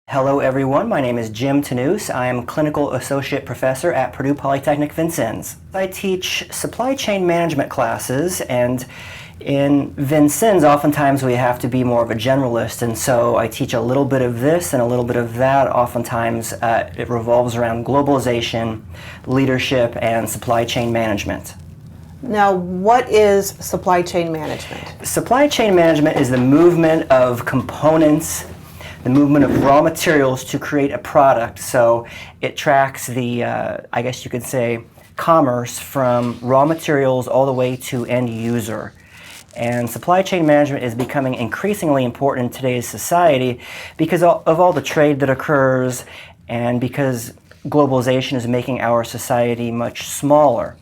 Hello everyone, my name is Jim Tanoos. I am Clinical Associate Professor at Purdue Polytechnic Vincennes. I teach supply chain management classes, and in Vincennes oftentimes we have to be more of a generalist, and so I teach a little bit of this and a little bit of that. Oftentimes it revolves around globalization, leadership, and supply chain management. Now, what is supply chain management? Supply chain management is the movement of components, the movement of raw materials to create a product. So it tracks the, I guess you could say, commerce from raw materials all the way to end user. And supply chain management is becoming increasingly important in today's society because of all the trade that occurs and because globalization is making our society much smaller.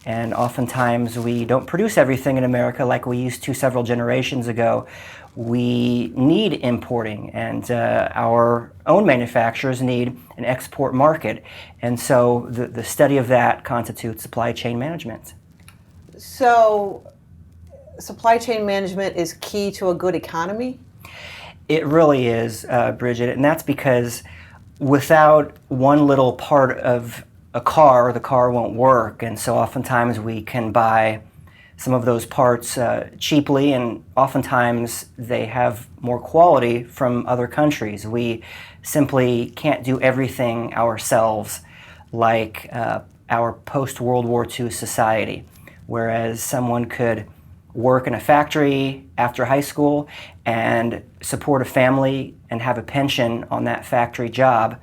And oftentimes we don't produce everything in America like we used to several generations ago. We need importing, and our own manufacturers need an export market. And so the study of that constitutes supply chain management. So supply chain management is key to a good economy? It really is, Bridget, and that's because without one little part of a car, the car won't work. And so oftentimes we can buy some of those parts cheaply, and oftentimes they have more quality from other countries. We simply can't do everything ourselves like our post-World War II society, whereas someone could work in a factory after high school and support a family and have a pension on that factory job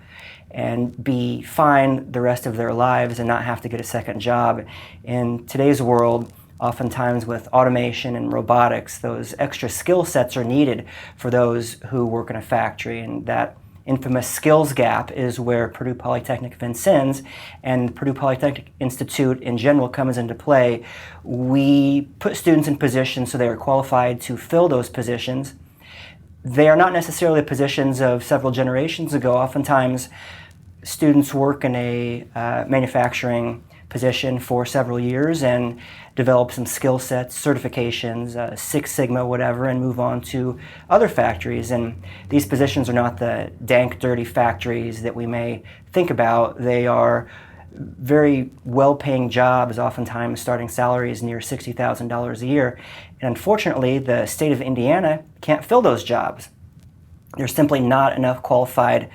and be fine the rest of their lives and not have to get a second job. In today's world, oftentimes with automation and robotics, those extra skill sets are needed for those who work in a factory, and that infamous skills gap is where Purdue Polytechnic Vincennes and Purdue Polytechnic Institute in general comes into play. We put students in positions so they are qualified to fill those positions. They are not necessarily positions of several generations ago. Oftentimes students work in a manufacturing position for several years and develop some skill sets, certifications, Six Sigma, whatever, and move on to other factories. And these positions are not the dank, dirty factories that we may think about. They are very well-paying jobs, oftentimes starting salaries near $60,000 a year. And unfortunately, the state of Indiana can't fill those jobs. There's simply not enough qualified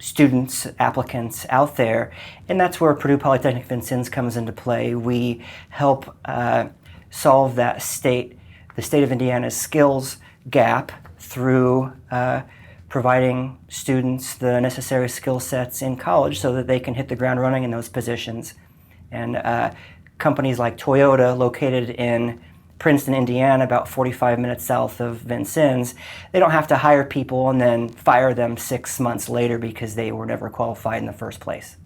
students, applicants out there, and that's where Purdue Polytechnic Vincennes comes into play. We help solve that the state of Indiana's skills gap through providing students the necessary skill sets in college so that they can hit the ground running in those positions. And companies like Toyota, located in Princeton, Indiana, about 45 minutes south of Vincennes, they don't have to hire people and then fire them 6 months later because they were never qualified in the first place.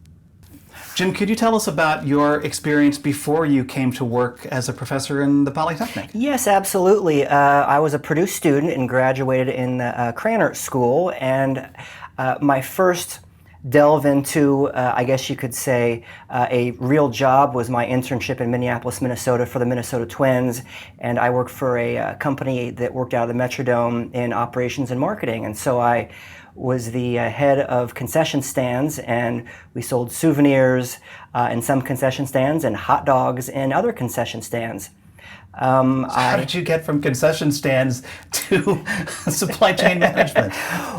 Jim, could you tell us about your experience before you came to work as a professor in the Polytechnic? Yes, absolutely. I was a Purdue student and graduated in the Cranert School, and my first delve into, I guess you could say, a real job was my internship in Minneapolis, Minnesota for the Minnesota Twins, and I worked for a company that worked out of the Metrodome in operations and marketing, and so I was the head of concession stands, and we sold souvenirs in some concession stands and hot dogs in other concession stands. How did you get from concession stands to supply chain management?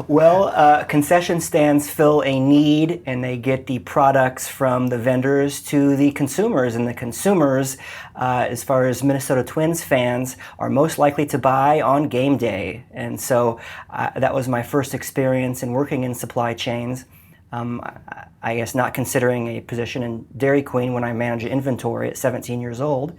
Well, concession stands fill a need, and they get the products from the vendors to the consumers. And the consumers, as far as Minnesota Twins fans, are most likely to buy on game day. And so that was my first experience in working in supply chains. I guess not considering a position in Dairy Queen when I managed inventory at 17 years old.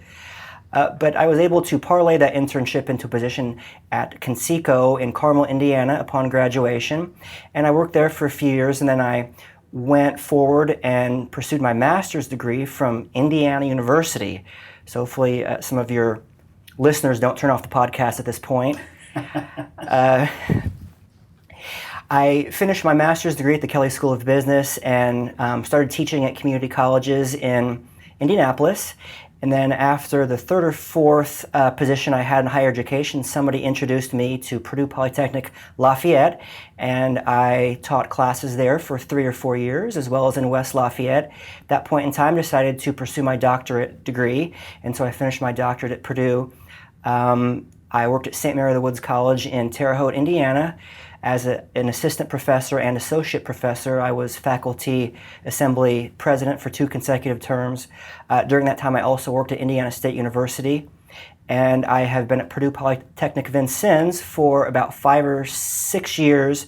But I was able to parlay that internship into a position at Conseco in Carmel, Indiana upon graduation. And I worked there for a few years, and then I went forward and pursued my master's degree from Indiana University. So hopefully some of your listeners don't turn off the podcast at this point. I finished my master's degree at the Kelley School of Business and started teaching at community colleges in Indianapolis. And then after the third or fourth position I had in higher education, somebody introduced me to Purdue Polytechnic Lafayette, and I taught classes there for 3 or 4 years, as well as in West Lafayette. At that point in time, I decided to pursue my doctorate degree, and so I finished my doctorate at Purdue. I worked at St. Mary of the Woods College in Terre Haute, Indiana, as an assistant professor and associate professor. I was faculty assembly president for 2 consecutive terms. During that time, I also worked at Indiana State University, and I have been at Purdue Polytechnic Vincennes for about 5 or 6 years,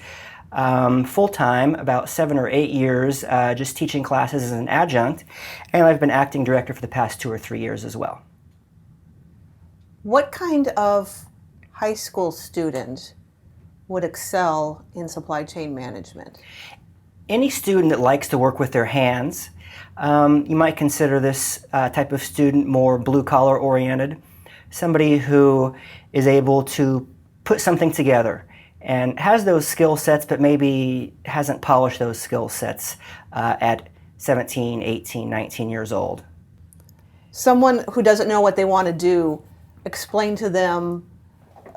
full-time, about 7 or 8 years, just teaching classes as an adjunct, and I've been acting director for the past 2 or 3 years as well. What kind of high school student would excel in supply chain management? Any student that likes to work with their hands. You might consider this type of student more blue-collar oriented. Somebody who is able to put something together and has those skill sets, but maybe hasn't polished those skill sets at 17, 18, 19 years old. Someone who doesn't know what they want to do, explain to them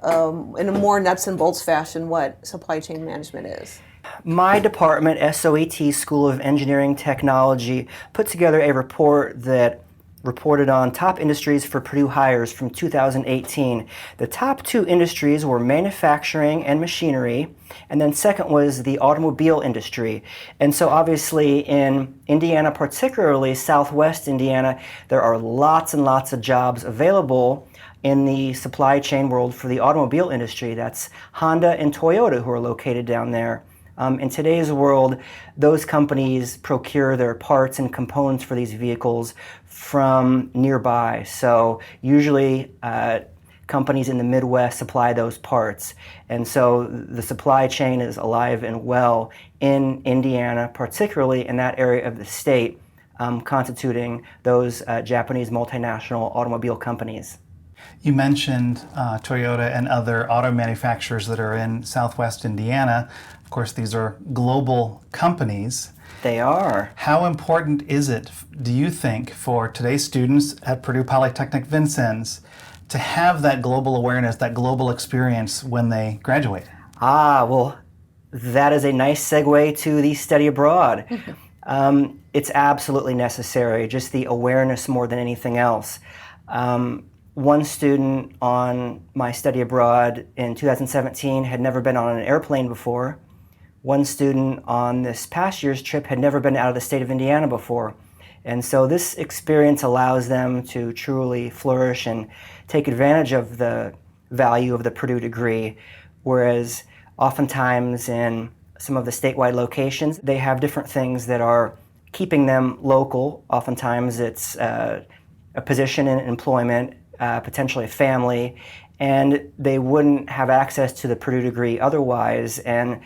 in a more nuts and bolts fashion what supply chain management is. My department, SOET, School of Engineering Technology, put together a report that reported on top industries for Purdue hires from 2018. The top 2 industries were manufacturing and machinery, and then second was the automobile industry. And so obviously in Indiana, particularly Southwest Indiana, there are lots and lots of jobs available in the supply chain world for the automobile industry. That's Honda and Toyota who are located down there. In today's world, those companies procure their parts and components for these vehicles from nearby. So usually companies in the Midwest supply those parts. And so the supply chain is alive and well in Indiana, particularly in that area of the state, constituting those Japanese multinational automobile companies. You mentioned Toyota and other auto manufacturers that are in Southwest Indiana. Of course, these are global companies. They are. How important is it, do you think, for today's students at Purdue Polytechnic Vincennes to have that global awareness, that global experience when they graduate? Well, that is a nice segue to the study abroad. It's absolutely necessary, just the awareness more than anything else. One student on my study abroad in 2017 had never been on an airplane before. One student on this past year's trip had never been out of the state of Indiana before. And so this experience allows them to truly flourish and take advantage of the value of the Purdue degree, whereas oftentimes in some of the statewide locations, they have different things that are keeping them local. Oftentimes it's a position in employment, potentially a family, and they wouldn't have access to the Purdue degree otherwise. And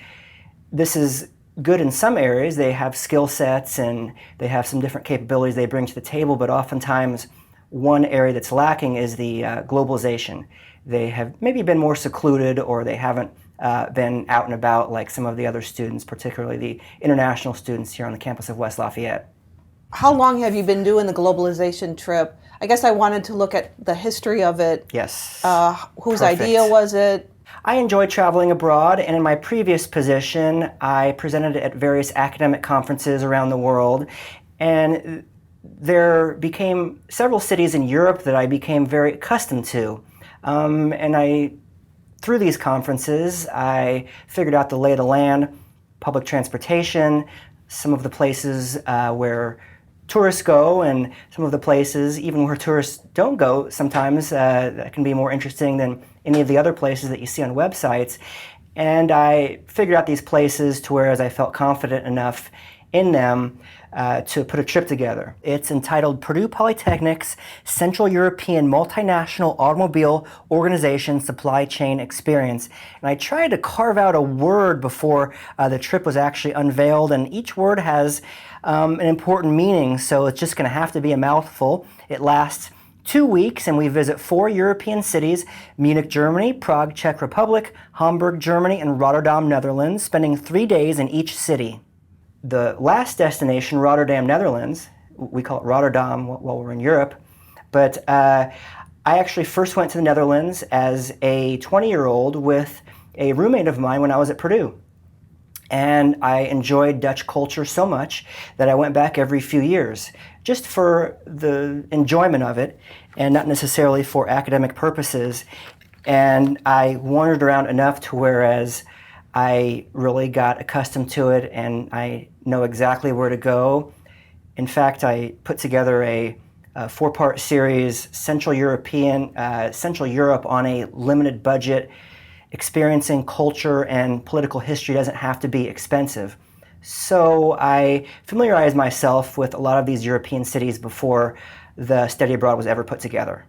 this is good in some areas. They have skill sets and they have some different capabilities they bring to the table, but oftentimes one area that's lacking is the globalization. They have maybe been more secluded, or they haven't been out and about like some of the other students, particularly the international students here on the campus of West Lafayette. How long have you been doing the globalization trip? I guess I wanted to look at the history of it. Yes. Whose Perfect. idea was it? I enjoy traveling abroad, and in my previous position, I presented at various academic conferences around the world, and there became several cities in Europe that I became very accustomed to. Through these conferences, I figured out the lay of the land, public transportation, some of the places where tourists go, and some of the places even where tourists don't go sometimes that can be more interesting than any of the other places that you see on websites. And I figured out these places to where as I felt confident enough in them to put a trip together. It's entitled Purdue Polytechnic's Central European Multinational Automobile Organization Supply Chain Experience. And I tried to carve out a word before the trip was actually unveiled, and each word has an important meaning, so it's just going to have to be a mouthful. It lasts 2 weeks, and we visit 4 European cities: Munich, Germany; Prague, Czech Republic; Hamburg, Germany; and Rotterdam, Netherlands, spending 3 days in each city. The last destination, Rotterdam, Netherlands, we call it Rotterdam while we're in Europe, But I actually first went to the Netherlands as a 20-year-old with a roommate of mine when I was at Purdue. And I enjoyed Dutch culture so much that I went back every few years, just for the enjoyment of it and not necessarily for academic purposes. And I wandered around enough to whereas I really got accustomed to it and I know exactly where to go. In fact, I put together a 4-part series, Central Europe on a limited budget. Experiencing culture and political history doesn't have to be expensive. So I familiarized myself with a lot of these European cities before the study abroad was ever put together.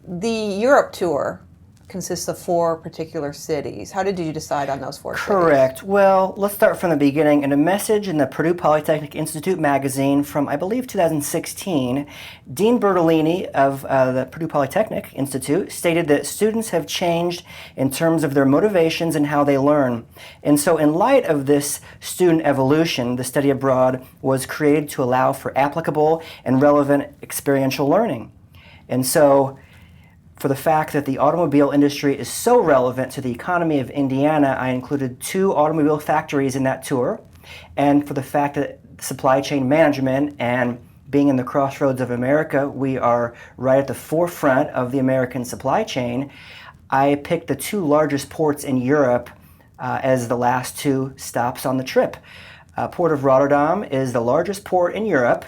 The Europe tour consists of 4 particular cities. How did you decide on those 4 cities? Correct. Well, let's start from the beginning. In a message in the Purdue Polytechnic Institute magazine from, I believe, 2016, Dean Bertolini of the Purdue Polytechnic Institute stated that students have changed in terms of their motivations and how they learn. And so in light of this student evolution, the study abroad was created to allow for applicable and relevant experiential learning. And so for the fact that the automobile industry is so relevant to the economy of Indiana, I included 2 automobile factories in that tour. And for the fact that supply chain management and being in the crossroads of America, we are right at the forefront of the American supply chain, I picked the 2 largest ports in Europe as the last 2 stops on the trip. Port of Rotterdam is the largest port in Europe.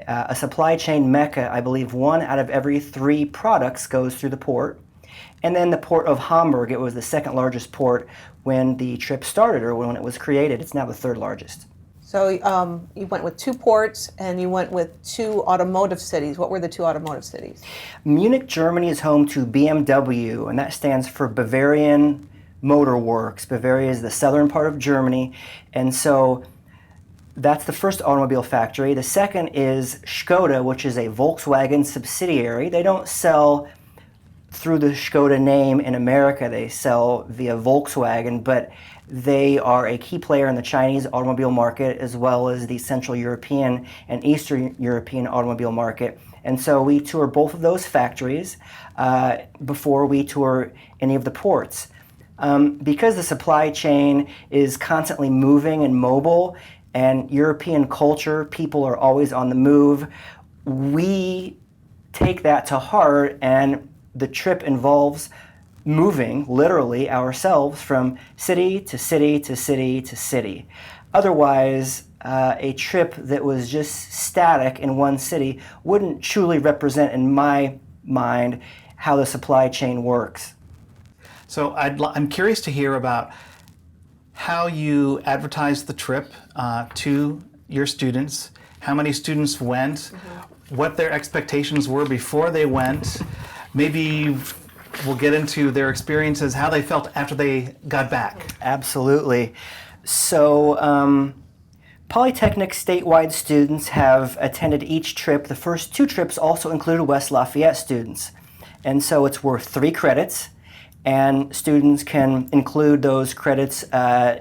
A supply chain mecca. I believe 1 out of every 3 products goes through the port. And then the port of Hamburg, it was the 2nd largest port when the trip started or when it was created. It's now the 3rd largest. So you went with 2 ports and you went with 2 automotive cities. What were the 2 automotive cities? Munich, Germany is home to BMW, and that stands for Bavarian Motor Works. Bavaria is the southern part of Germany, and so that's the first automobile factory. The second is Skoda, which is a Volkswagen subsidiary. They don't sell through the Skoda name in America. They sell via Volkswagen, but they are a key player in the Chinese automobile market as well as the Central European and Eastern European automobile market. And so we tour both of those factories before we tour any of the ports. Because the supply chain is constantly moving and mobile, and European culture, people are always on the move, we take that to heart, and the trip involves moving, literally, ourselves from city to city to city to city. Otherwise, a trip that was just static in one city wouldn't truly represent, in my mind, how the supply chain works. So I'm curious to hear about how you advertised the trip to your students, how many students went, what their expectations were before they went. Maybe we'll get into their experiences, how they felt after they got back. Absolutely. So Polytechnic statewide students have attended each trip. The first 2 trips also included West Lafayette students. And so it's worth 3 credits. And students can include those credits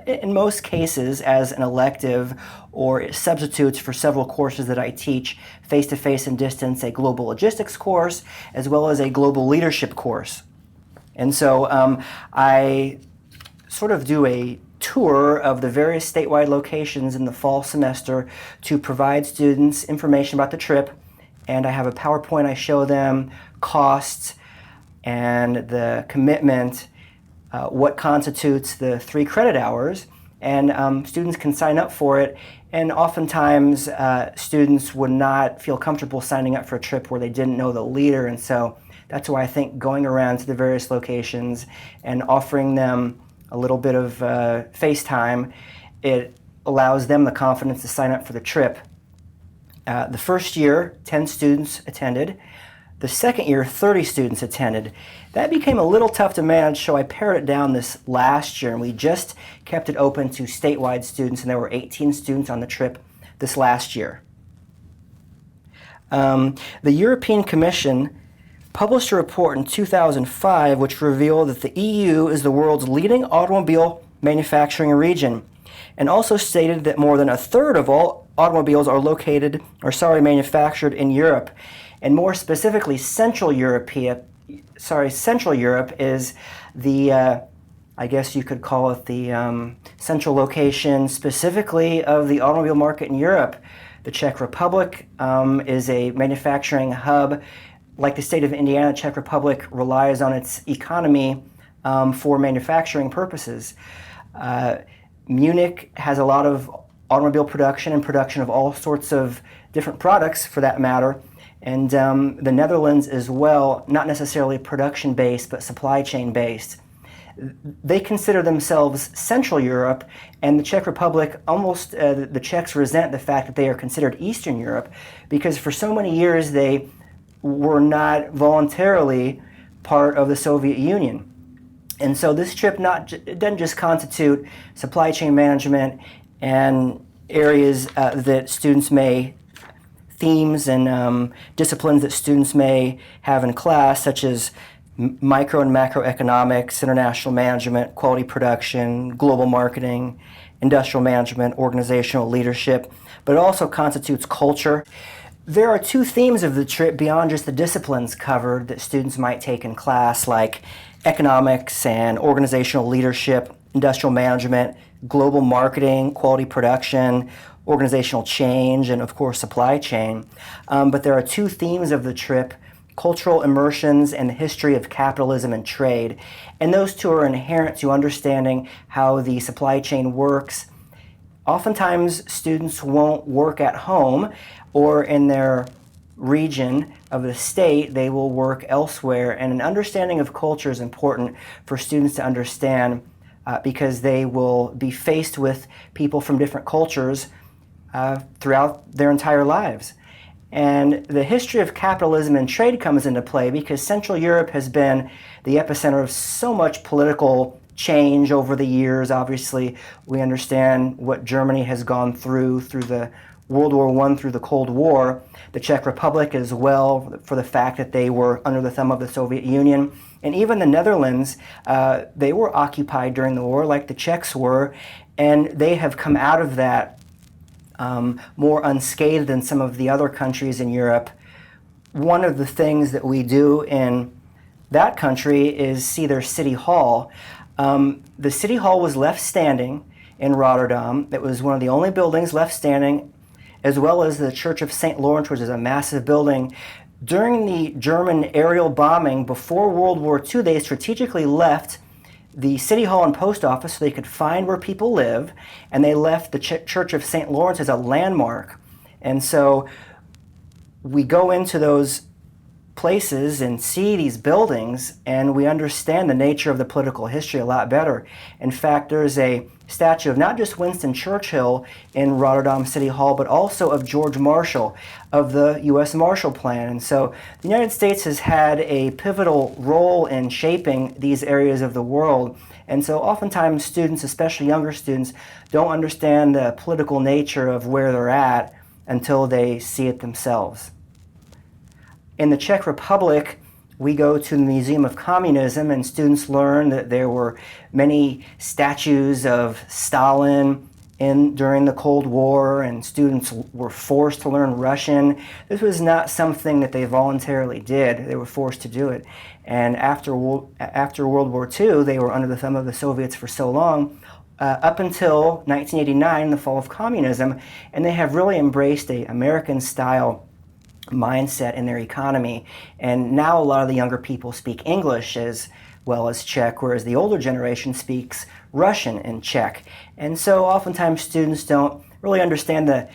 in most cases as an elective or substitutes for several courses that I teach, face-to-face and distance, a global logistics course, as well as a global leadership course. And so I sort of do a tour of the various statewide locations in the fall semester to provide students information about the trip, and I have a PowerPoint I show them, costs, and the commitment, what constitutes the 3 credit hours, and students can sign up for it. And oftentimes students would not feel comfortable signing up for a trip where they didn't know the leader, and so that's why I think going around to the various locations and offering them a little bit of face time, it allows them the confidence to sign up for the trip. The first year, 10 students attended. The second year, 30 students attended. That became a little tough to manage, so I pared it down this last year, and we just kept it open to statewide students, and there were 18 students on the trip this last year. The European Commission published a report in 2005 which revealed that the EU is the world's leading automobile manufacturing region, and also stated that more than a third of all automobiles are manufactured in Europe. And more specifically, Central Europe is the, I guess you could call it the central location specifically of the automobile market in Europe. The Czech Republic is a manufacturing hub. Like the state of Indiana, Czech Republic relies on its economy for manufacturing purposes. Munich has a lot of automobile production and production of all sorts of different products for that matter. And the Netherlands as well, not necessarily production-based, but supply chain-based. They consider themselves Central Europe, and the Czech Republic, almost the Czechs resent the fact that they are considered Eastern Europe, because for so many years they were not voluntarily part of the Soviet Union. And so this trip doesn't just constitute supply chain management and areas that students may, themes and disciplines that students may have in class, such as micro and macroeconomics, international management, quality production, global marketing, industrial management, organizational leadership, but it also constitutes culture. There are two themes of the trip beyond just the disciplines covered that students might take in class, like economics and organizational leadership, industrial management, global marketing, quality production, organizational change, and of course supply chain. But there are two themes of the trip: cultural immersions and the history of capitalism and trade. And those two are inherent to understanding how the supply chain works. Oftentimes, students won't work at home or in their region of the state. They will work elsewhere. And an understanding of culture is important for students to understand because they will be faced with people from different cultures throughout their entire lives. And the history of capitalism and trade comes into play because Central Europe has been the epicenter of so much political change over the years. Obviously, we understand what Germany has gone through the World War I, through the Cold War. The Czech Republic as well, for the fact that they were under the thumb of the Soviet Union. And even the Netherlands, they were occupied during the war like the Czechs were, and they have come out of that more unscathed than some of the other countries in Europe. One of the things that we do in that country is see their city hall. The city hall was left standing in Rotterdam. It was one of the only buildings left standing, as well as the Church of St. Lawrence, which is a massive building. During the German aerial bombing before World War II, they strategically left the City Hall and Post Office so they could find where people live, and they left the Church of St. Lawrence as a landmark. And so we go into those places and see these buildings, and we understand the nature of the political history a lot better. In fact, there's a statue of not just Winston Churchill in Rotterdam City Hall, but also of George Marshall, of the U.S. Marshall Plan. And so the United States has had a pivotal role in shaping these areas of the world. And so oftentimes students, especially younger students, don't understand the political nature of where they're at until they see it themselves. In the Czech Republic, we go to the Museum of Communism, and students learn that there were many statues of Stalin during the Cold War, and students were forced to learn Russian. This was not something that they voluntarily did. They were forced to do it. And after World War II, they were under the thumb of the Soviets for so long, up until 1989, the fall of communism, and they have really embraced an American-style mindset in their economy. And now a lot of the younger people speak English as well as Czech, whereas the older generation speaks Russian and Czech. And so oftentimes students don't really understand the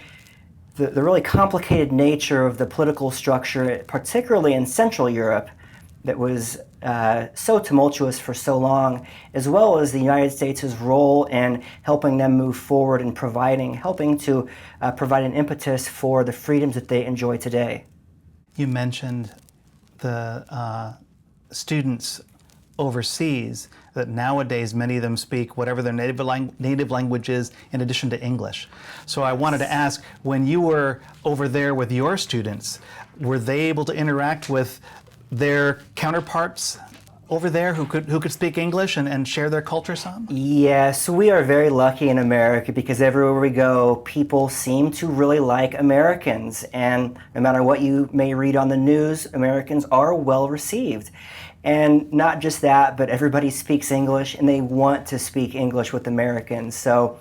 really complicated nature of the political structure, particularly in Central Europe, that was so tumultuous for so long, as well as the United States' role in helping them move forward and helping to provide an impetus for the freedoms that they enjoy today. You mentioned the students overseas, that nowadays many of them speak whatever their native language is in addition to English. So I wanted to ask, when you were over there with your students, were they able to interact with their counterparts over there who could speak English and share their culture some? Yes, we are very lucky in America because everywhere we go, people seem to really like Americans. And no matter what you may read on the news, Americans are well received. And not just that, but everybody speaks English and they want to speak English with Americans. So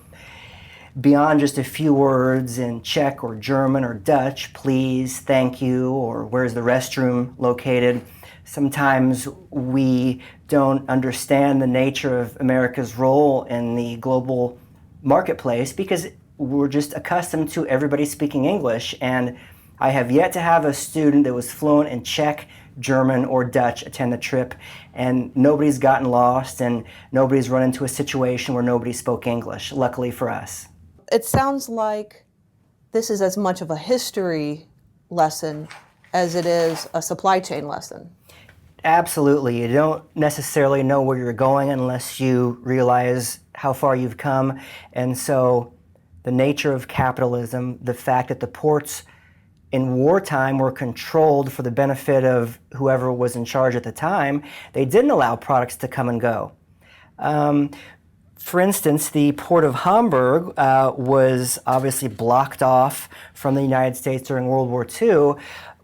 beyond just a few words in Czech or German or Dutch, please, thank you, or where's the restroom located, sometimes we don't understand the nature of America's role in the global marketplace because we're just accustomed to everybody speaking English. And I have yet to have a student that was fluent in Czech, German, or Dutch attend the trip, and nobody's gotten lost and nobody's run into a situation where nobody spoke English, luckily for us. It sounds like this is as much of a history lesson as it is a supply chain lesson. Absolutely. You don't necessarily know where you're going unless you realize how far you've come. And so the nature of capitalism, the fact that the ports in wartime were controlled for the benefit of whoever was in charge at the time, they didn't allow products to come and go. For instance, the port of Hamburg was obviously blocked off from the United States during World War II,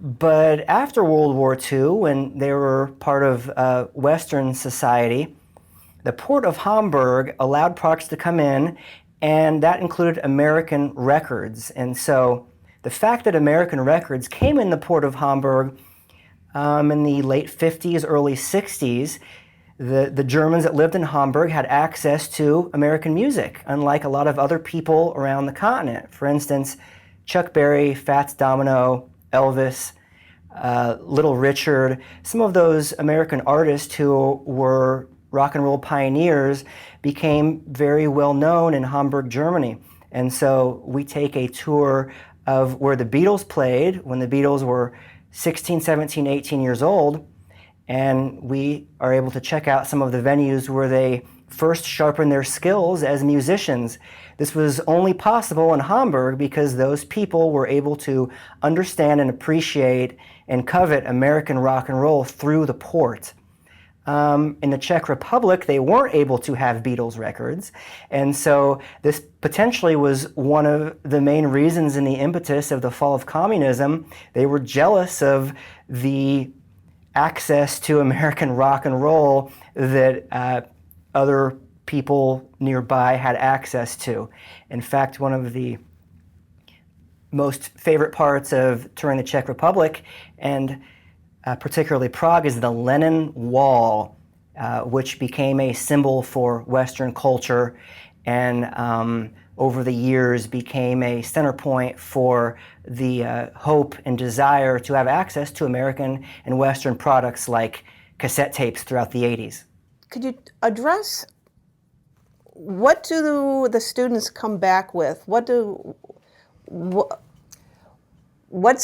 but after World War II, when they were part of Western society, the port of Hamburg allowed products to come in, and that included American records. And so the fact that American records came in the port of Hamburg in the late 50s, early 60s, the Germans that lived in Hamburg had access to American music, unlike a lot of other people around the continent. For instance, Chuck Berry, Fats Domino, Elvis, Little Richard, some of those American artists who were rock and roll pioneers became very well known in Hamburg, Germany. And so we take a tour of where the Beatles played when the Beatles were 16, 17, 18 years old, and we are able to check out some of the venues where they first sharpened their skills as musicians. This was only possible in Hamburg because those people were able to understand and appreciate and covet American rock and roll through the port. In the Czech Republic, they weren't able to have Beatles records, and so this potentially was one of the main reasons in the impetus of the fall of communism. They were jealous of the access to American rock and roll that other people nearby had access to. In fact, one of the most favorite parts of touring the Czech Republic, and particularly Prague, is the Lenin Wall, which became a symbol for Western culture and over the years became a center point for the hope and desire to have access to American and Western products like cassette tapes throughout the 80s. Could you address what do the students come back with? What's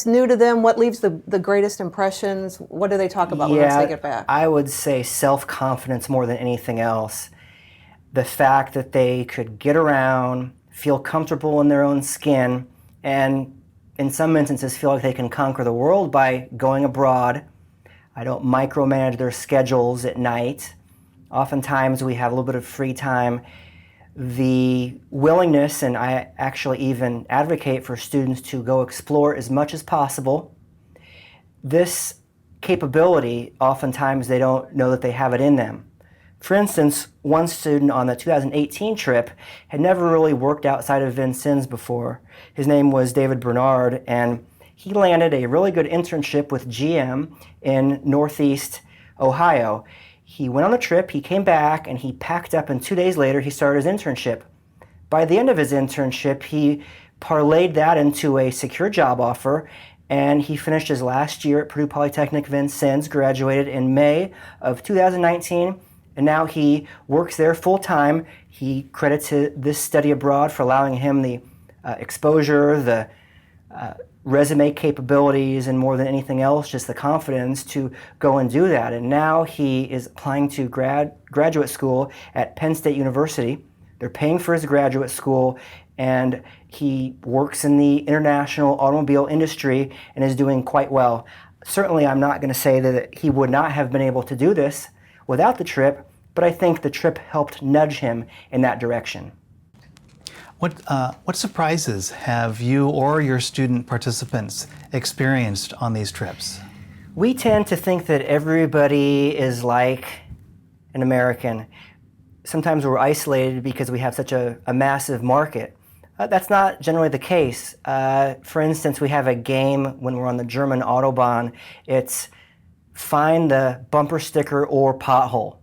new to them? What leaves the greatest impressions? What do they talk about once they get back? I would say self-confidence more than anything else. The fact that they could get around, feel comfortable in their own skin, and in some instances feel like they can conquer the world by going abroad. I don't micromanage their schedules at night. Oftentimes we have a little bit of free time. The willingness, and I actually even advocate for students to go explore as much as possible. This capability, oftentimes they don't know that they have it in them. For instance, one student on the 2018 trip had never really worked outside of Vincennes before. His name was David Bernard, and he landed a really good internship with GM in Northeast Ohio. He went on the trip, he came back, and he packed up, and 2 days later he started his internship. By the end of his internship, he parlayed that into a secure job offer, and he finished his last year at Purdue Polytechnic Vincennes, graduated in May of 2019, and now he works there full-time. He credits this study abroad for allowing him the exposure, the resume capabilities, and more than anything else, just the confidence to go and do that. And now he is applying to graduate school at Penn State University. They're paying for his graduate school, and he works in the international automobile industry and is doing quite well. Certainly, I'm not going to say that he would not have been able to do this without the trip, but I think the trip helped nudge him in that direction. What surprises have you or your student participants experienced on these trips? We tend to think that everybody is like an American. Sometimes we're isolated because we have such a massive market. That's not generally the case. For instance, we have a game when we're on the German Autobahn. It's find the bumper sticker or pothole.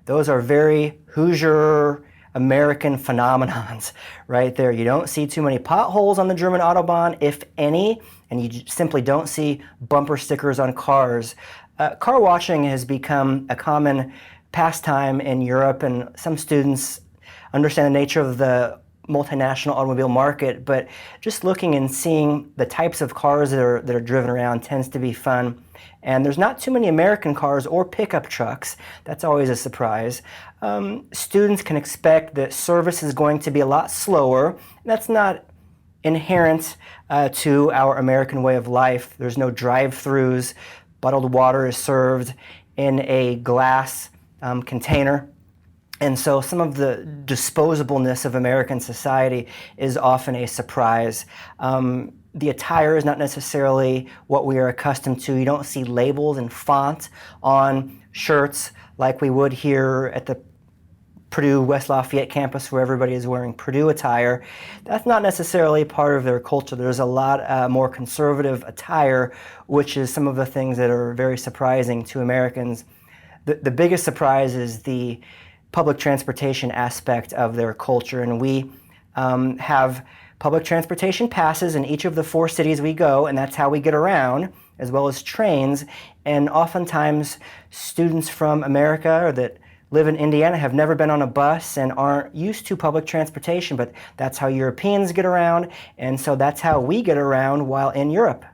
Those are very Hoosier American phenomenons right there. You don't see too many potholes on the German Autobahn, if any, and you simply don't see bumper stickers on cars. Car washing has become a common pastime in Europe, and some students understand the nature of the multinational automobile market, but just looking and seeing the types of cars that are driven around tends to be fun. And there's not too many American cars or pickup trucks. That's always a surprise. Students can expect that service is going to be a lot slower. That's not inherent to our American way of life. There's no drive-throughs. Bottled water is served in a glass container. And so some of the disposableness of American society is often a surprise. The attire is not necessarily what we are accustomed to. You don't see labels and font on shirts like we would here at the Purdue West Lafayette campus where everybody is wearing Purdue attire. That's not necessarily part of their culture. There's a lot more conservative attire, which is some of the things that are very surprising to Americans. The biggest surprise is the public transportation aspect of their culture, and we have public transportation passes in each of the 4 cities we go, and that's how we get around, as well as trains. And oftentimes students from America or that live in Indiana have never been on a bus and aren't used to public transportation, but that's how Europeans get around, and so that's how we get around while in Europe.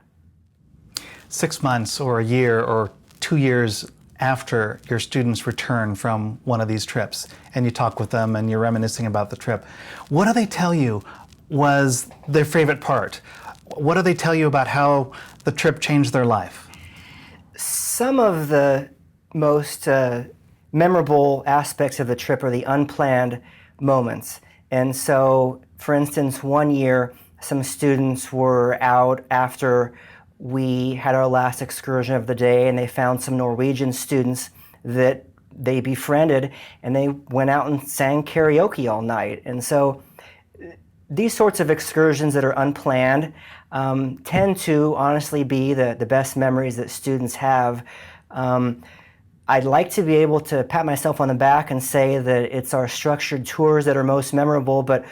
6 months or a year or 2 years after your students return from one of these trips and you talk with them and you're reminiscing about the trip, what do they tell you was their favorite part? What do they tell you about how the trip changed their life? Some of the most memorable aspects of the trip are the unplanned moments. And so, for instance, one year, some students were out after we had our last excursion of the day, and they found some Norwegian students that they befriended, and they went out and sang karaoke all night. And so these sorts of excursions that are unplanned tend to honestly be the best memories that students have. I'd like to be able to pat myself on the back and say that it's our structured tours that are most memorable, but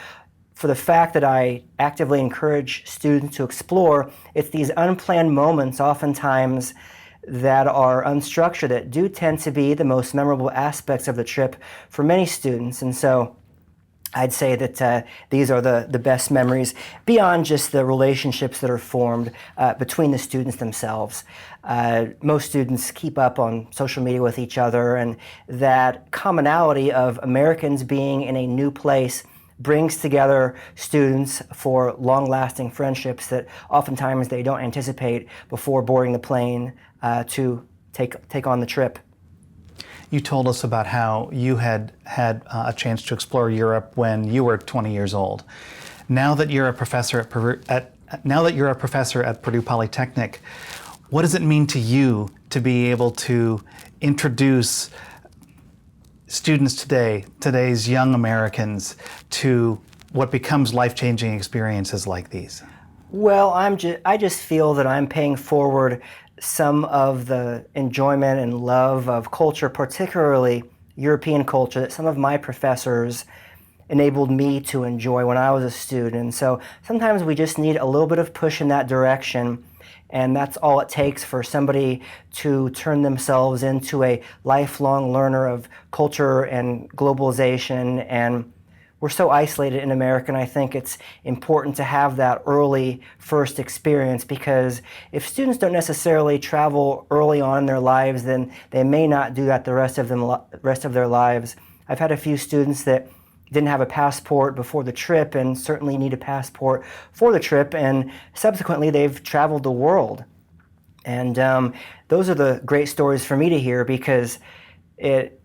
for the fact that I actively encourage students to explore, it's these unplanned moments oftentimes that are unstructured that do tend to be the most memorable aspects of the trip for many students. And so I'd say that these are the best memories beyond just the relationships that are formed between the students themselves. Most students keep up on social media with each other, and that commonality of Americans being in a new place brings together students for long-lasting friendships that oftentimes they don't anticipate before boarding the plane to take on the trip. You told us about how you had had a chance to explore Europe when you were 20 years old. Now that you're a professor at Purdue Polytechnic, what does it mean to you to be able to introduce students today, today's young Americans, to what becomes life-changing experiences like these? Well, I just feel that I'm paying forward some of the enjoyment and love of culture, particularly European culture, that some of my professors enabled me to enjoy when I was a student. And so sometimes we just need a little bit of push in that direction, and that's all it takes for somebody to turn themselves into a lifelong learner of culture and globalization. And we're so isolated in America, and I think it's important to have that early first experience, because if students don't necessarily travel early on in their lives, then they may not do that the rest of their lives. I've had a few students that didn't have a passport before the trip and certainly need a passport for the trip, and subsequently they've traveled the world. And those are the great stories for me to hear, because it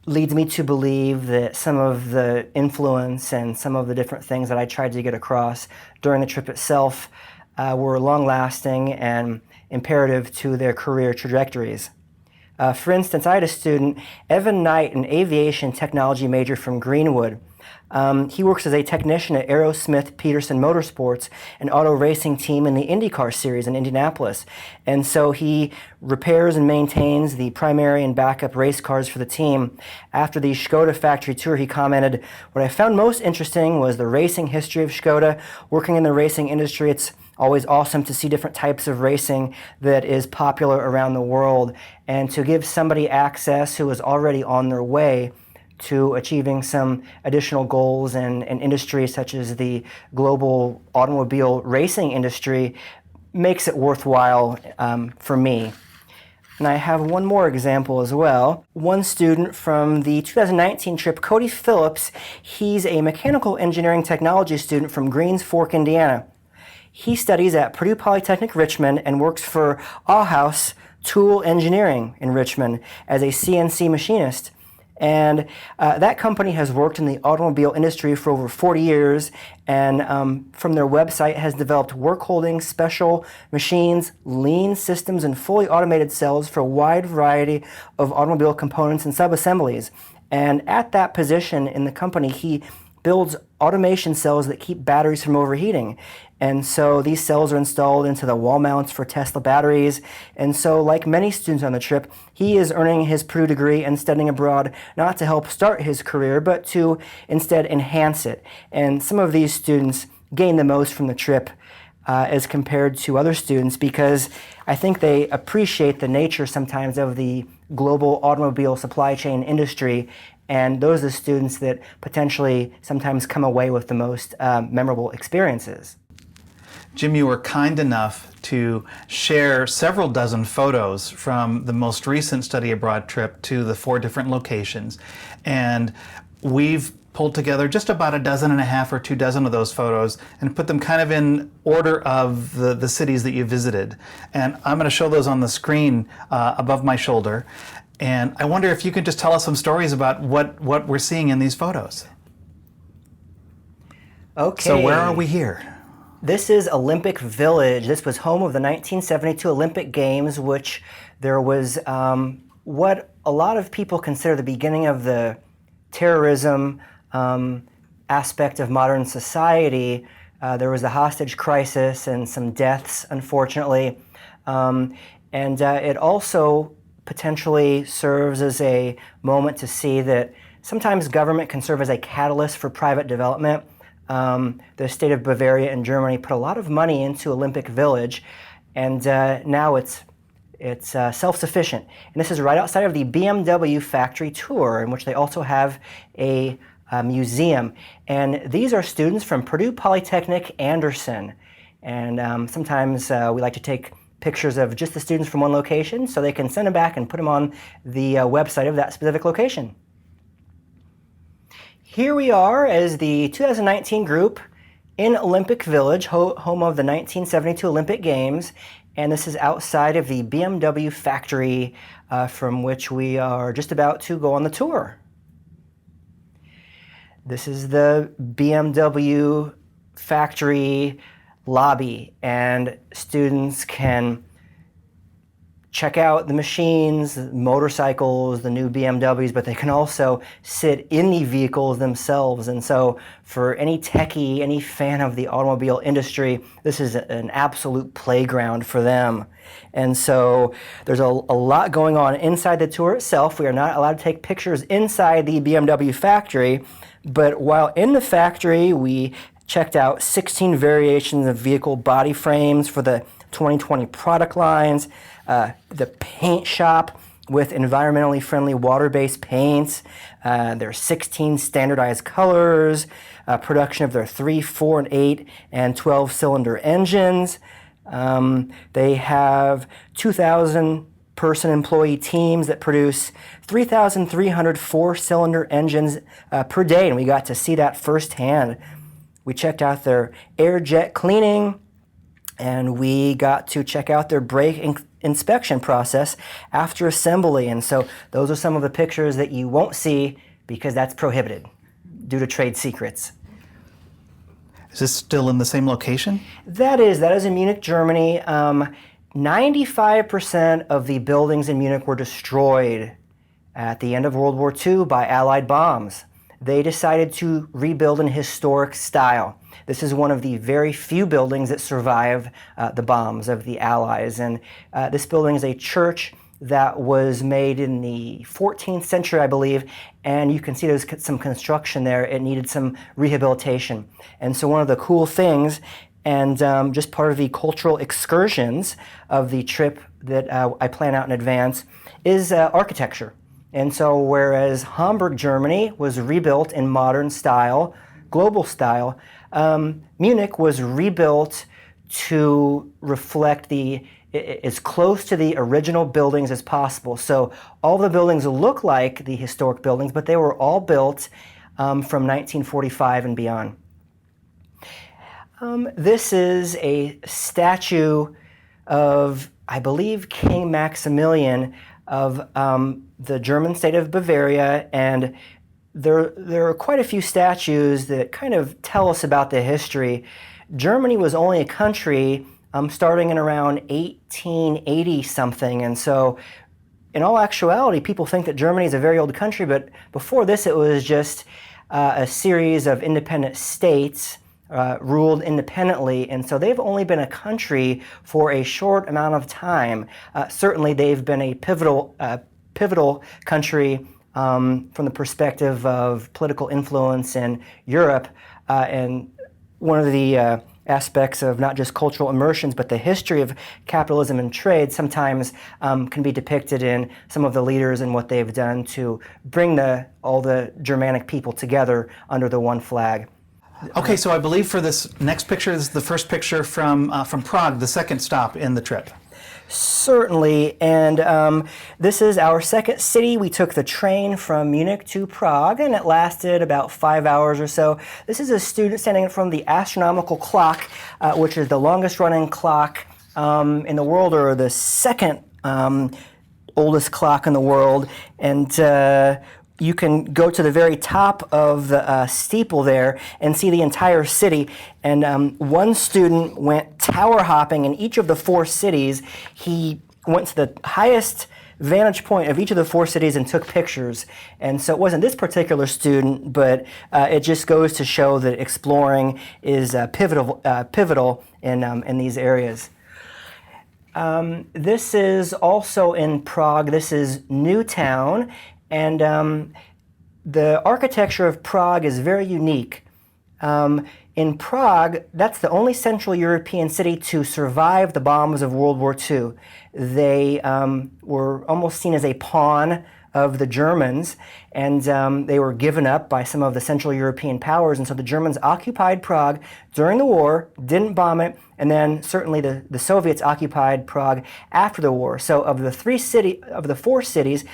leads me to believe that some of the influence and some of the different things that I tried to get across during the trip itself were long-lasting and imperative to their career trajectories. For instance, I had a student, Evan Knight, an aviation technology major from Greenwood. He works as a technician at Aerosmith Peterson Motorsports, an auto racing team in the IndyCar series in Indianapolis. And so he repairs and maintains the primary and backup race cars for the team. After the Skoda Factory tour, he commented, "What I found most interesting was the racing history of Skoda. Working in the racing industry, it's always awesome to see different types of racing that is popular around the world, and to give somebody access who is already on their way to achieving some additional goals in industries such as the global automobile racing industry makes it worthwhile for me." And I have one more example as well. One student from the 2019 trip, Cody Phillips, he's a mechanical engineering technology student from Greens Fork, Indiana. He studies at Purdue Polytechnic Richmond and works for Auhaus Tool Engineering in Richmond as a CNC machinist. And that company has worked in the automobile industry for over 40 years, and from their website has developed work-holding special machines, lean systems, and fully automated cells for a wide variety of automobile components and sub-assemblies. And at that position in the company, he builds automation cells that keep batteries from overheating. And so these cells are installed into the wall mounts for Tesla batteries. And so, like many students on the trip, he is earning his Purdue degree and studying abroad not to help start his career, but to instead enhance it. And some of these students gain the most from the trip as compared to other students, because I think they appreciate the nature sometimes of the global automobile supply chain industry. And those are the students that potentially sometimes come away with the most memorable experiences. Jim, you were kind enough to share several dozen photos from the most recent study abroad trip to the 4 different locations. And we've pulled together just about a dozen and a half or 2 dozen of those photos and put them kind of in order of the cities that you visited. And I'm going to show those on the screen above my shoulder. And I wonder if you could just tell us some stories about what we're seeing in these photos. Okay. So where are we here? This is Olympic Village. This was home of the 1972 Olympic Games, which there was what a lot of people consider the beginning of the terrorism aspect of modern society. There was a hostage crisis and some deaths, unfortunately. And it also potentially serves as a moment to see that sometimes government can serve as a catalyst for private development. The state of Bavaria in Germany put a lot of money into Olympic Village, and now it's self-sufficient. And this is right outside of the BMW Factory tour, in which they also have a museum. And these are students from Purdue Polytechnic Anderson. And sometimes we like to take pictures of just the students from one location so they can send them back and put them on the website of that specific location. Here we are as the 2019 group in Olympic Village, home of the 1972 Olympic Games, and this is outside of the BMW factory from which we are just about to go on the tour. This is the BMW factory lobby, and students can check out the machines, the motorcycles, the new BMWs, but they can also sit in the vehicles themselves. And so for any techie, any fan of the automobile industry, this is an absolute playground for them. And so there's a lot going on inside the tour itself. We are not allowed to take pictures inside the BMW factory, but while in the factory, we checked out 16 variations of vehicle body frames for the 2020 product lines, the paint shop with environmentally friendly water-based paints. There are 16 standardized colors, production of their 3, 4, and 8, and 12-cylinder engines. They have 2,000 person employee teams that produce 3,300 4-cylinder engines per day, and we got to see that firsthand. We checked out their air jet cleaning, and we got to check out their brake inspection process after assembly. And so those are some of the pictures that you won't see because that's prohibited due to trade secrets. Is this still in the same location? That is in Munich, Germany. 95% of the buildings in Munich were destroyed at the end of World War II by Allied bombs. They decided to rebuild in historic style. This is one of the very few buildings that survive the bombs of the Allies. And this building is a church that was made in the 14th century, I believe, and you can see there's some construction there. It needed some rehabilitation. And so one of the cool things, and just part of the cultural excursions of the trip that I plan out in advance, is architecture. And so whereas Hamburg, Germany was rebuilt in modern style, global style, Munich was rebuilt to reflect as close to the original buildings as possible. So all the buildings look like the historic buildings, but they were all built from 1945 and beyond. This is a statue of, I believe, King Maximilian of the German state of Bavaria, and there are quite a few statues that kind of tell us about the history. Germany was only a country starting in around 1880 something, and so in all actuality, people think that Germany is a very old country, but before this it was just a series of independent states ruled independently, and so they've only been a country for a short amount of time. Certainly they've been a pivotal country from the perspective of political influence in Europe, and one of the aspects of not just cultural immersions, but the history of capitalism and trade sometimes can be depicted in some of the leaders and what they've done to bring all the Germanic people together under the one flag. Okay, so I believe for this next picture, this is the first picture from Prague, the second stop in the trip. Certainly, and this is our second city. We took the train from Munich to Prague, and it lasted about 5 hours or so. This is a student standing in front of the astronomical clock, which is the longest running clock in the world, or the second oldest clock in the world. And you can go to the very top of the steeple there and see the entire city. And one student went tower hopping in each of the 4 cities. He went to the highest vantage point of each of the 4 cities and took pictures. And so it wasn't this particular student, but it just goes to show that exploring is pivotal in these areas. This is also in Prague. This is Newtown. And the architecture of Prague is very unique. In Prague, that's the only Central European city to survive the bombs of World War II. They were almost seen as a pawn of the Germans, and they were given up by some of the Central European powers. And so the Germans occupied Prague during the war, didn't bomb it, and then certainly the Soviets occupied Prague after the war. So of the 4 cities,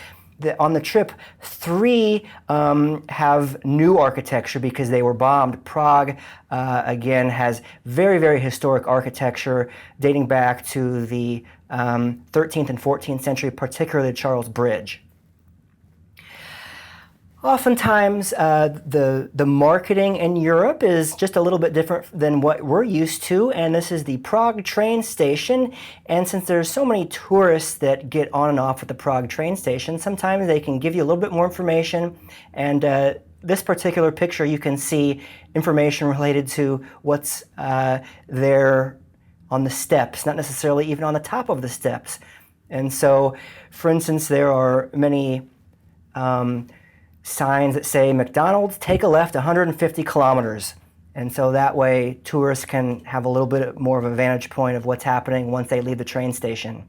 on the trip, 3 have new architecture because they were bombed. Prague, again, has very, very historic architecture dating back to the 13th and 14th century, particularly the Charles Bridge. Oftentimes, the marketing in Europe is just a little bit different than what we're used to, and this is the Prague train station. And since there's so many tourists that get on and off at the Prague train station, sometimes they can give you a little bit more information. And this particular picture, you can see information related to what's there on the steps, not necessarily even on the top of the steps. And so, for instance, there are many signs that say McDonald's, take a left 150 kilometers. And so that way tourists can have a little bit more of a vantage point of what's happening once they leave the train station.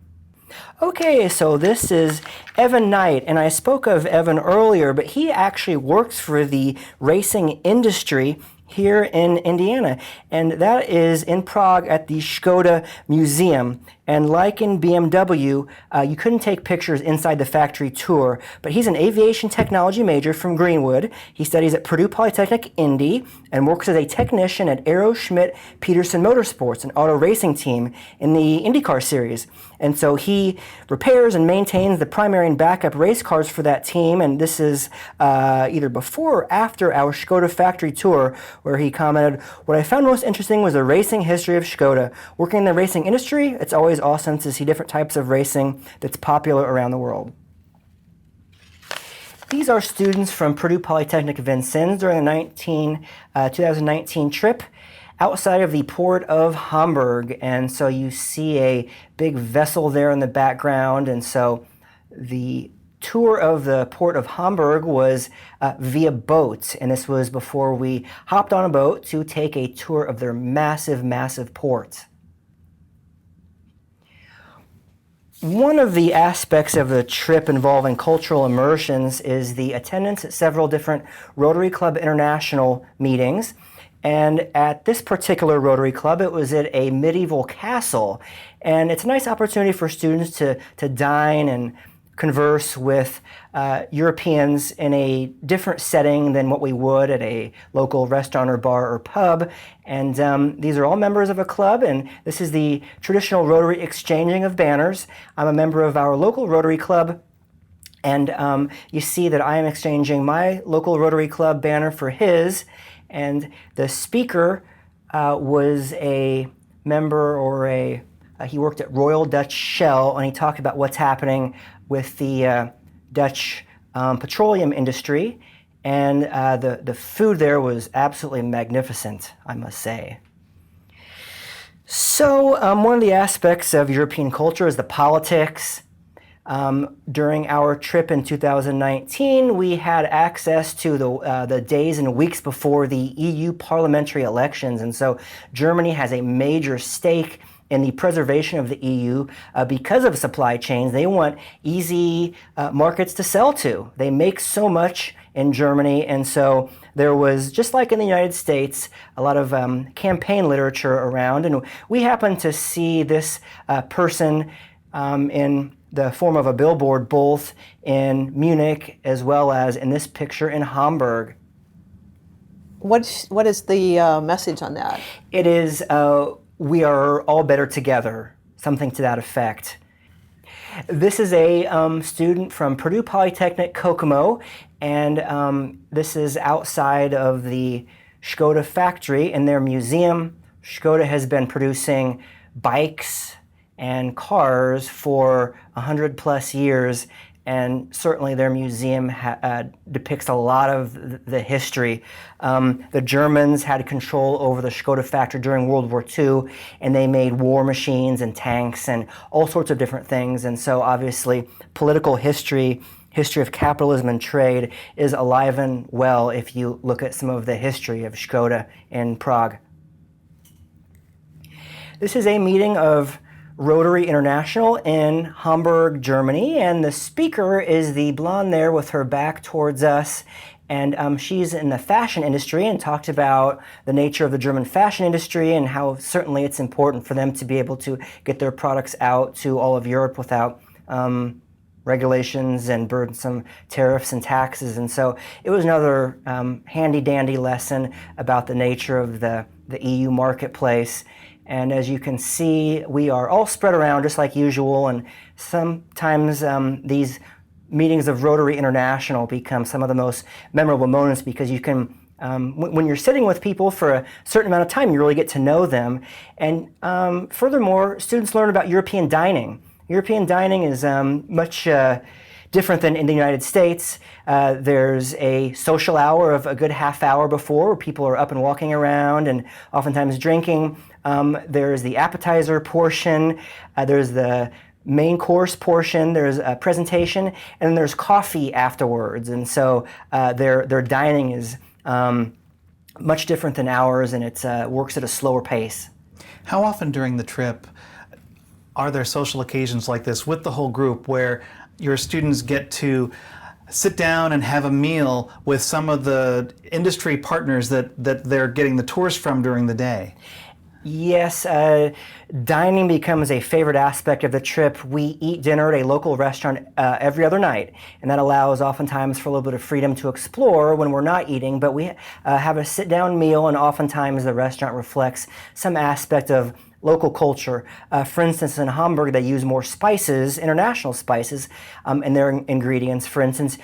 Okay, so this is Evan Knight, and I spoke of Evan earlier, but he actually works for the racing industry here in Indiana, and that is in Prague at the Skoda Museum. And like in BMW, you couldn't take pictures inside the factory tour, but he's an aviation technology major from Greenwood. He studies at Purdue Polytechnic Indy and works as a technician at Aero Schmidt Peterson Motorsports, an auto racing team in the IndyCar series. And so he repairs and maintains the primary and backup race cars for that team. And this is either before or after our Skoda factory tour, where he commented, "What I found most interesting was the racing history of Skoda. Working in the racing industry, it's always awesome to see different types of racing that's popular around the world." These are students from Purdue Polytechnic Vincennes during the 2019 trip outside of the port of Hamburg. And so you see a big vessel there in the background. And so the tour of the port of Hamburg was via boat. And this was before we hopped on a boat to take a tour of their massive, massive port. One of the aspects of the trip involving cultural immersions is the attendance at several different Rotary Club International meetings. And at this particular Rotary Club, it was at a medieval castle. And it's a nice opportunity for students to dine and converse with Europeans in a different setting than what we would at a local restaurant or bar or pub. And these are all members of a club, and this is the traditional Rotary exchanging of banners. I'm a member of our local Rotary Club, and you see that I am exchanging my local Rotary Club banner for his, and the speaker was a member or he worked at Royal Dutch Shell, and he talked about what's happening with the Dutch petroleum industry, and the food there was absolutely magnificent, I must say. So one of the aspects of European culture is the politics. During our trip in 2019, we had access to the days and weeks before the EU parliamentary elections, and so Germany has a major stake in the preservation of the EU because of supply chains. They want easy markets to sell to. They make so much in Germany, and so there was, just like in the United States, a lot of campaign literature around, and we happened to see this person in the form of a billboard both in Munich as well as in this picture in Hamburg. What is the message on that? It is, we are all better together, something to that effect. This is a student from Purdue Polytechnic Kokomo, and this is outside of the Skoda factory in their museum. Skoda has been producing bikes and cars for 100 plus years, and certainly their museum depicts a lot of the history. The Germans had control over the Skoda factory during World War II, and they made war machines and tanks and all sorts of different things. And so obviously political history of capitalism and trade is alive and well if you look at some of the history of Skoda in Prague. This is a meeting of Rotary International in Hamburg, Germany, and the speaker is the blonde there with her back towards us, and she's in the fashion industry and talked about the nature of the German fashion industry and how certainly it's important for them to be able to get their products out to all of Europe without regulations and burdensome tariffs and taxes. And so it was another handy-dandy lesson about the nature of the EU marketplace. And as you can see, we are all spread around just like usual, and sometimes these meetings of Rotary International become some of the most memorable moments because you can, when you're sitting with people for a certain amount of time, you really get to know them. And furthermore, students learn about European dining. European dining is much different than in the United States. There's a social hour of a good half hour before where people are up and walking around and oftentimes drinking. There's the appetizer portion, there's the main course portion, there's a presentation, and then there's coffee afterwards. And so their dining is much different than ours, and it works at a slower pace. How often during the trip are there social occasions like this with the whole group where your students get to sit down and have a meal with some of the industry partners that they're getting the tours from during the day? Yes, dining becomes a favorite aspect of the trip. We eat dinner at a local restaurant every other night, and that allows oftentimes for a little bit of freedom to explore when we're not eating, but we have a sit-down meal, and oftentimes the restaurant reflects some aspect of local culture. For instance, in Hamburg, they use more spices, international spices, in their ingredients. For instance,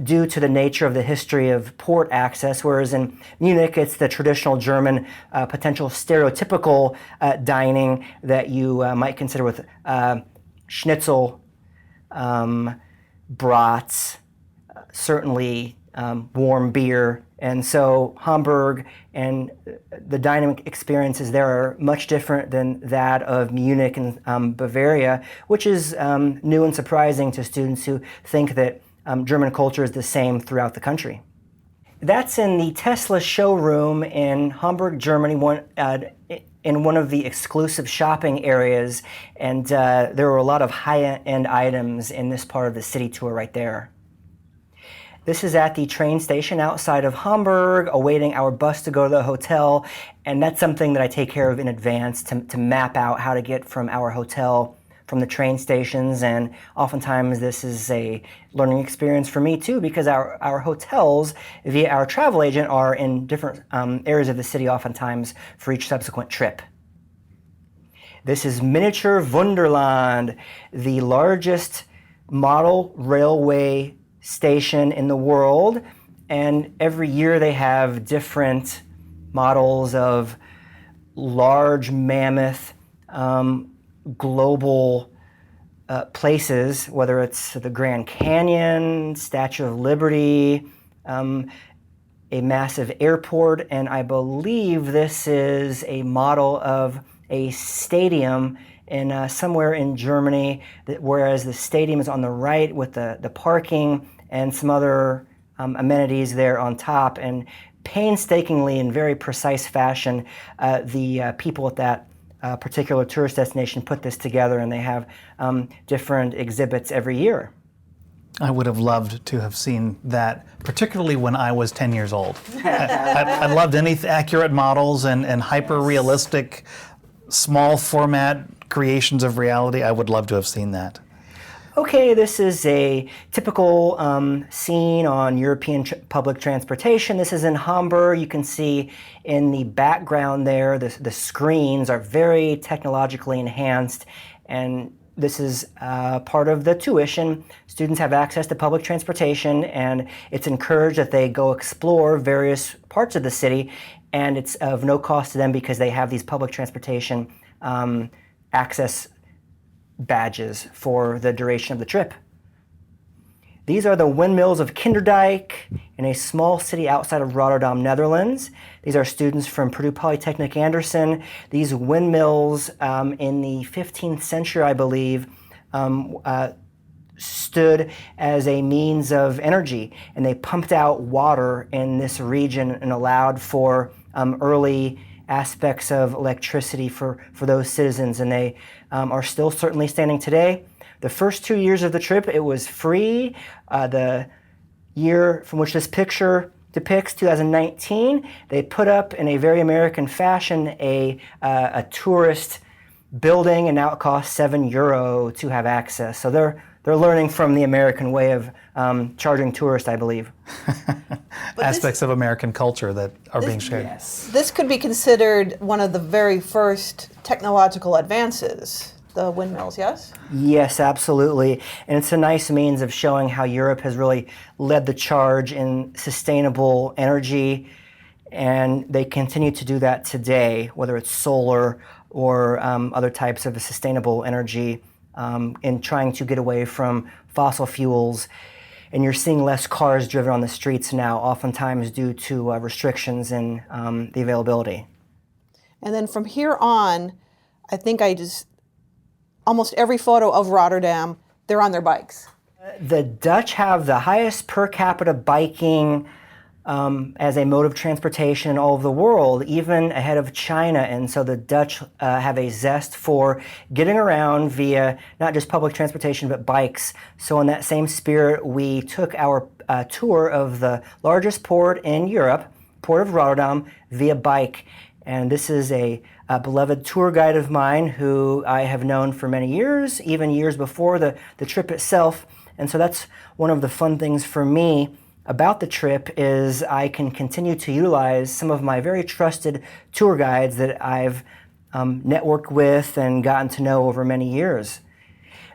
due to the nature of the history of port access, whereas in Munich, it's the traditional German, potential stereotypical dining that you might consider with schnitzel, brats, certainly warm beer. And so Hamburg and the dining experiences there are much different than that of Munich and Bavaria, which is new and surprising to students who think that German culture is the same throughout the country. That's in the Tesla showroom in Hamburg, Germany, in one of the exclusive shopping areas, and there were a lot of high-end items in this part of the city tour right there. This is at the train station outside of Hamburg, awaiting our bus to go to the hotel, and that's something that I take care of in advance to map out how to get from our hotel from the train stations, and oftentimes this is a learning experience for me too, because our hotels via our travel agent are in different areas of the city oftentimes for each subsequent trip. This is Miniature Wunderland, the largest model railway station in the world, and every year they have different models of large mammoth global places, whether it's the Grand Canyon, Statue of Liberty, a massive airport, and I believe this is a model of a stadium in somewhere in Germany, whereas the stadium is on the right with the parking and some other amenities there on top. And painstakingly, in very precise fashion, the people at that particular tourist destination put this together, and they have different exhibits every year. I would have loved to have seen that, particularly when I was 10 years old. I loved any accurate models and hyper-realistic, small format creations of reality. I would love to have seen that. Okay, this is a typical scene on European public transportation. This is in Hamburg. You can see in the background there, the screens are very technologically enhanced, and this is part of the tuition. Students have access to public transportation, and it's encouraged that they go explore various parts of the city, and it's of no cost to them because they have these public transportation access badges for the duration of the trip. These are the Windmills of Kinderdijk in a small city outside of Rotterdam, Netherlands. These are students from Purdue Polytechnic Vincennes. These windmills in the 15th century, I believe, stood as a means of energy, and they pumped out water in this region and allowed for early aspects of electricity for those citizens, and they are still certainly standing today. The first 2 years of the trip, it was free. The year from which this picture depicts, 2019, they put up in a very American fashion a tourist building, and now it costs €7 to have access. So they're learning from the American way of charging tourists, I believe. Aspects of American culture that are being shared. Yes. This could be considered one of the very first technological advances, the windmills, yes? Yes, absolutely. And it's a nice means of showing how Europe has really led the charge in sustainable energy, and they continue to do that today, whether it's solar or other types of sustainable energy, in trying to get away from fossil fuels. And you're seeing less cars driven on the streets now, oftentimes due to restrictions in the availability. And then from here on, I think almost every photo of Rotterdam, they're on their bikes. The Dutch have the highest per capita biking as a mode of transportation in all of the world, even ahead of China. And so the Dutch have a zest for getting around via not just public transportation, but bikes. So in that same spirit, we took our tour of the largest port in Europe, Port of Rotterdam, via bike. And this is a beloved tour guide of mine who I have known for many years, even years before the trip itself. And so that's one of the fun things for me about the trip is I can continue to utilize some of my very trusted tour guides that I've networked with and gotten to know over many years.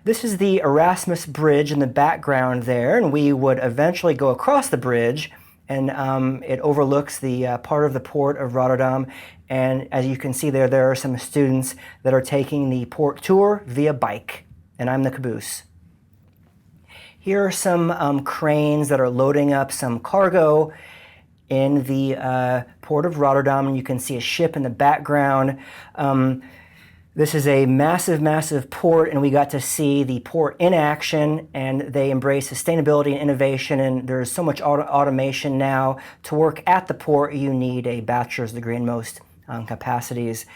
This is the Erasmus Bridge in the background there, and we would eventually go across the bridge, and it overlooks the part of the port of Rotterdam. And as you can see there are some students that are taking the port tour via bike, and I'm the caboose. Here are some cranes that are loading up some cargo in the port of Rotterdam, and you can see a ship in the background. This is a massive, massive port, and we got to see the port in action, and they embrace sustainability and innovation, and there's so much automation now. To work at the port, you need a bachelor's degree in most capacities.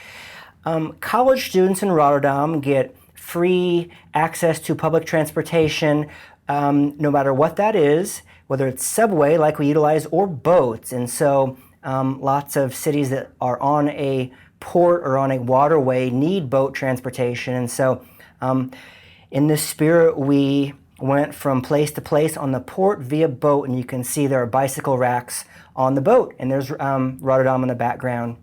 College students in Rotterdam get free access to public transportation, no matter what that is, whether it's subway like we utilize or boats. And so lots of cities that are on a port or on a waterway need boat transportation. And so in this spirit, we went from place to place on the port via boat, and you can see there are bicycle racks on the boat, and there's Rotterdam in the background.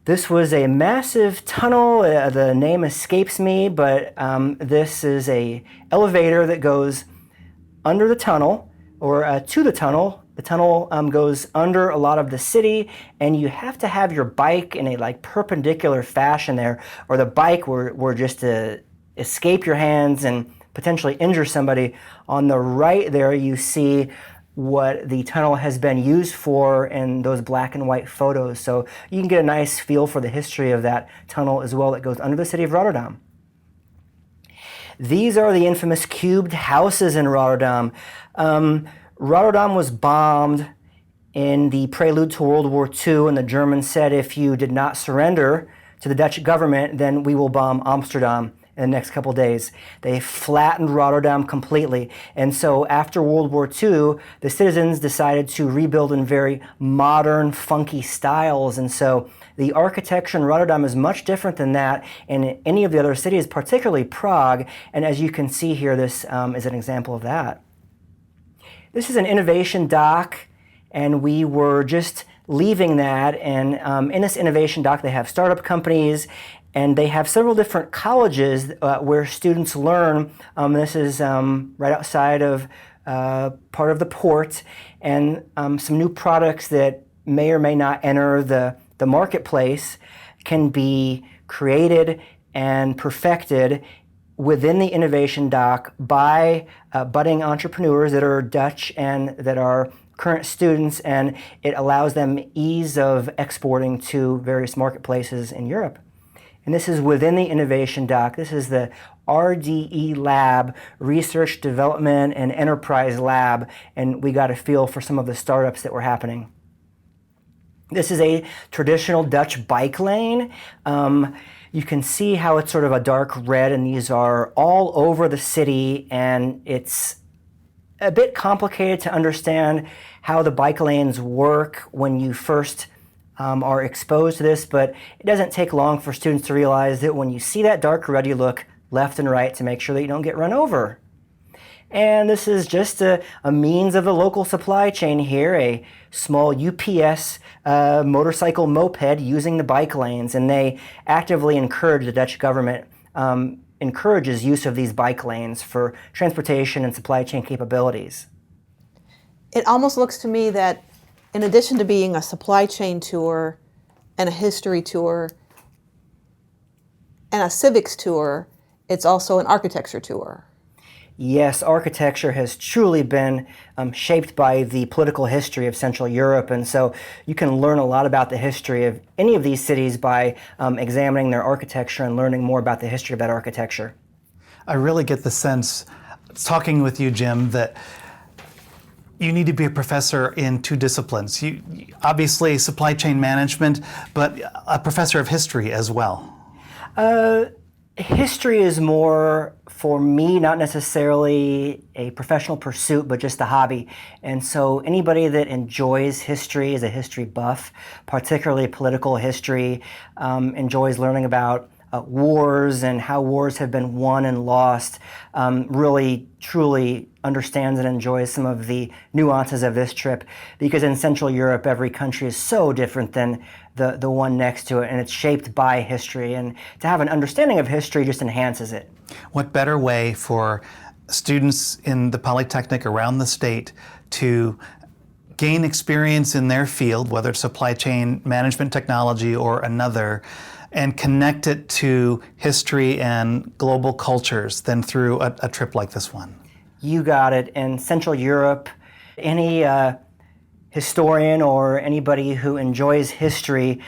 This was a massive tunnel. The name escapes me, but this is a elevator that goes under the tunnel, or to the tunnel. The tunnel goes under a lot of the city, and you have to have your bike in a perpendicular fashion there, or the bike were just to escape your hands and potentially injure somebody. On the right there, you see what the tunnel has been used for in those black and white photos. So you can get a nice feel for the history of that tunnel as well that goes under the city of Rotterdam. These are the infamous cubed houses in Rotterdam. Rotterdam was bombed in the prelude to World War II, and the Germans said, if you did not surrender to the Dutch government, then we will bomb Amsterdam in the next couple days. They flattened Rotterdam completely. And so after World War II, the citizens decided to rebuild in very modern, funky styles. And so the architecture in Rotterdam is much different than that in any of the other cities, particularly Prague. And as you can see here, this is an example of that. This is an innovation dock, and we were just leaving that. And in this innovation dock, they have startup companies, and they have several different colleges where students learn. This is right outside of part of the port, and some new products that may or may not enter the marketplace can be created and perfected within the innovation dock by budding entrepreneurs that are Dutch and that are current students, and it allows them ease of exporting to various marketplaces in Europe. And this is within the innovation dock. This is the RDE Lab, Research, Development, and Enterprise Lab, and we got a feel for some of the startups that were happening. This is a traditional Dutch bike lane. You can see how it's sort of a dark red, and these are all over the city, and it's a bit complicated to understand how the bike lanes work when you first are exposed to this, but it doesn't take long for students to realize that when you see that dark red, you look left and right to make sure that you don't get run over. And this is just a means of the local supply chain here, a small UPS motorcycle moped using the bike lanes, and they actively encourage, the Dutch government encourages use of these bike lanes for transportation and supply chain capabilities. It almost looks to me that in addition to being a supply chain tour and a history tour and a civics tour, it's also an architecture tour. Yes, architecture has truly been shaped by the political history of Central Europe, and so you can learn a lot about the history of any of these cities by examining their architecture and learning more about the history of that architecture. I really get the sense, talking with you, Jim, that you need to be a professor in two disciplines. You obviously supply chain management, but a professor of history as well. History is more for me, not necessarily a professional pursuit, but just a hobby. And so anybody that enjoys history, is a history buff, particularly political history, enjoys learning about wars and how wars have been won and lost, really truly understands and enjoys some of the nuances of this trip, because in Central Europe every country is so different than the one next to it, and it's shaped by history, and to have an understanding of history just enhances it. What better way for students in the Polytechnic around the state to gain experience in their field, whether it's supply chain management technology or another, and connect it to history and global cultures than through a trip like this one? You got it. In Central Europe, any historian or anybody who enjoys history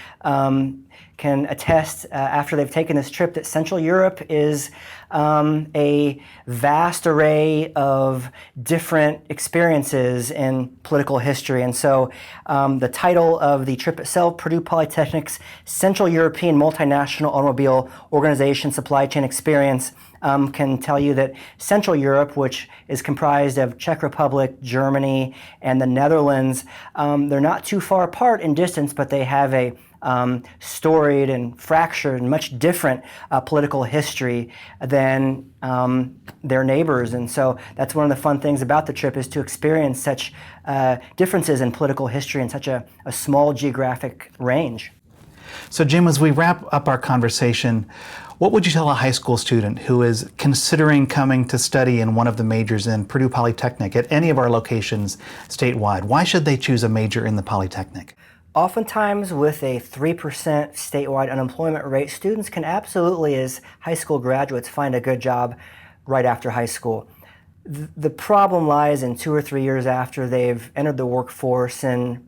can attest after they've taken this trip that Central Europe is a vast array of different experiences in political history. And so the title of the trip itself, Purdue Polytechnic's Central European Multinational Automobile Organization Supply Chain Experience, can tell you that Central Europe, which is comprised of Czech Republic, Germany, and the Netherlands, they're not too far apart in distance, but they have a storied and fractured and much different political history than their neighbors. And so that's one of the fun things about the trip, is to experience such differences in political history in such a small geographic range. So Jim, as we wrap up our conversation, what would you tell a high school student who is considering coming to study in one of the majors in Purdue Polytechnic at any of our locations statewide? Why should they choose a major in the Polytechnic? Oftentimes, with a 3% statewide unemployment rate, students can absolutely, as high school graduates, find a good job right after high school. The problem lies in 2 or 3 years after they've entered the workforce and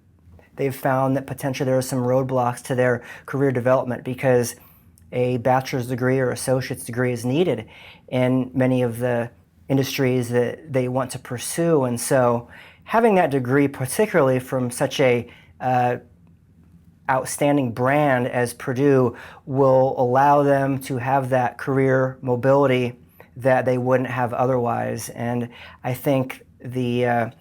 they've found that potentially there are some roadblocks to their career development, because a bachelor's degree or associate's degree is needed in many of the industries that they want to pursue. And so having that degree, particularly from such a outstanding brand as Purdue, will allow them to have that career mobility that they wouldn't have otherwise. And I think the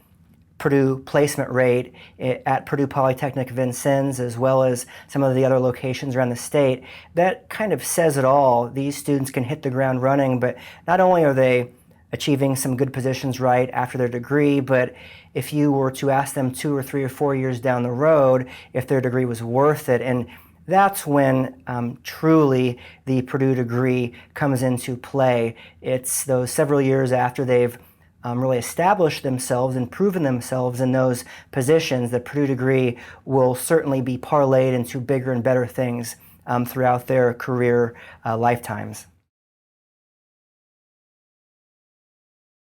Purdue placement rate at Purdue Polytechnic Vincennes, as well as some of the other locations around the state, that kind of says it all. These students can hit the ground running, but not only are they achieving some good positions right after their degree, but if you were to ask them 2 or 3 or 4 years down the road if their degree was worth it, and that's when truly the Purdue degree comes into play. It's those several years after they've really established themselves and proven themselves in those positions. The Purdue degree will certainly be parlayed into bigger and better things throughout their career lifetimes.